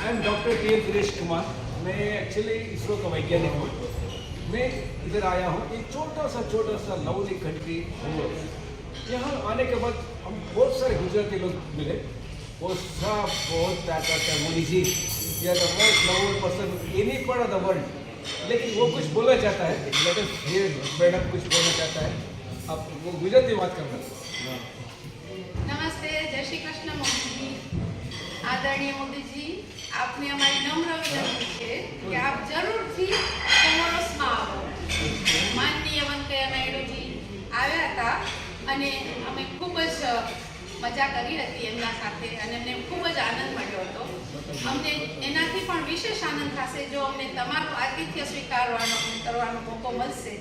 I am doctor के दिनेश कुमार। मैं actually ISRO का वैज्ञानिक हूँ। मैं इधर आया हूँ एक छोटा सा लवली कंट्री कोमोरोस। यहाँ आने के बाद हम बहुत सारे गुजराती लोग मिले। वो सब बहुत प्यार करते हैं। Modi ji you are the most loved person any part of the world. लेकिन वो कुछ बोलना चाहता है, लेट अस हियर मैडम कुछ बोलना चाहता है। अब वो गुजराती बात करना। नमस्ते, जय श्री कृष्ण मोदी जी। आदरणीय मोदी जी, आपने हमारी नम्र विनंती है कि आप જરૂરથી કોમોરોસમાં આવો। માનનીય વેંકૈયા નાયડુજી આવ્યા હતા અને અમે ખૂબ જ મજા કરી હતી એમના સાથે અને અમને ખૂબ જ આનંદ મળ્યો હતો। અમને એનાથી પણ વિશેષ આનંદ થશે જો અમને તમારું આતિથ્ય કરવાનો મોકો મળશે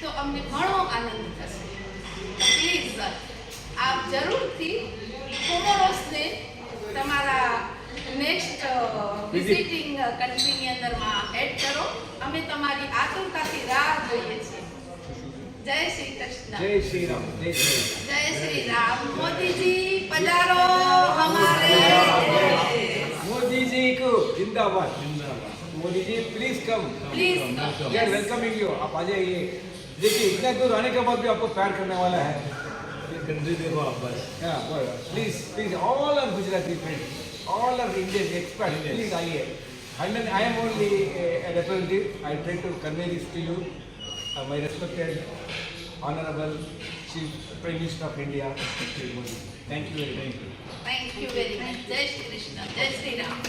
તો અમને ઘણો આનંદ થશે। પ્લીઝ સર, આપ જરૂરથી કોમોરોસને તમારા નેક્સ્ટ વિઝિટિંગ કન્ટ્રીની અંદરમાં એડ કરો। અમે તમારી આતુરતાથી રાહ જોઈએ છીએ। जय श्री कृष्ण। जय श्री राम। जय श्री राम। जय श्री राम। मोदी जी पधारो हमारे देश। मोदी जी को जिंदाबाद। Modi ji please come. Please we are welcoming you. आप आ जाइए। देखिए इतना दूर आने के बाद भी आपको प्यार करने वाला है। कंट्री देखो आप बस। Please please all are Gujarati friends, all are Indian expert, please आइए। And I am only a representative. I try to convey this to you. My respected Honorable Chief Prime Minister of India, Mr. Modi. Thank you very much. Thank you very much. जय श्री कृष्ण। जय श्री राम।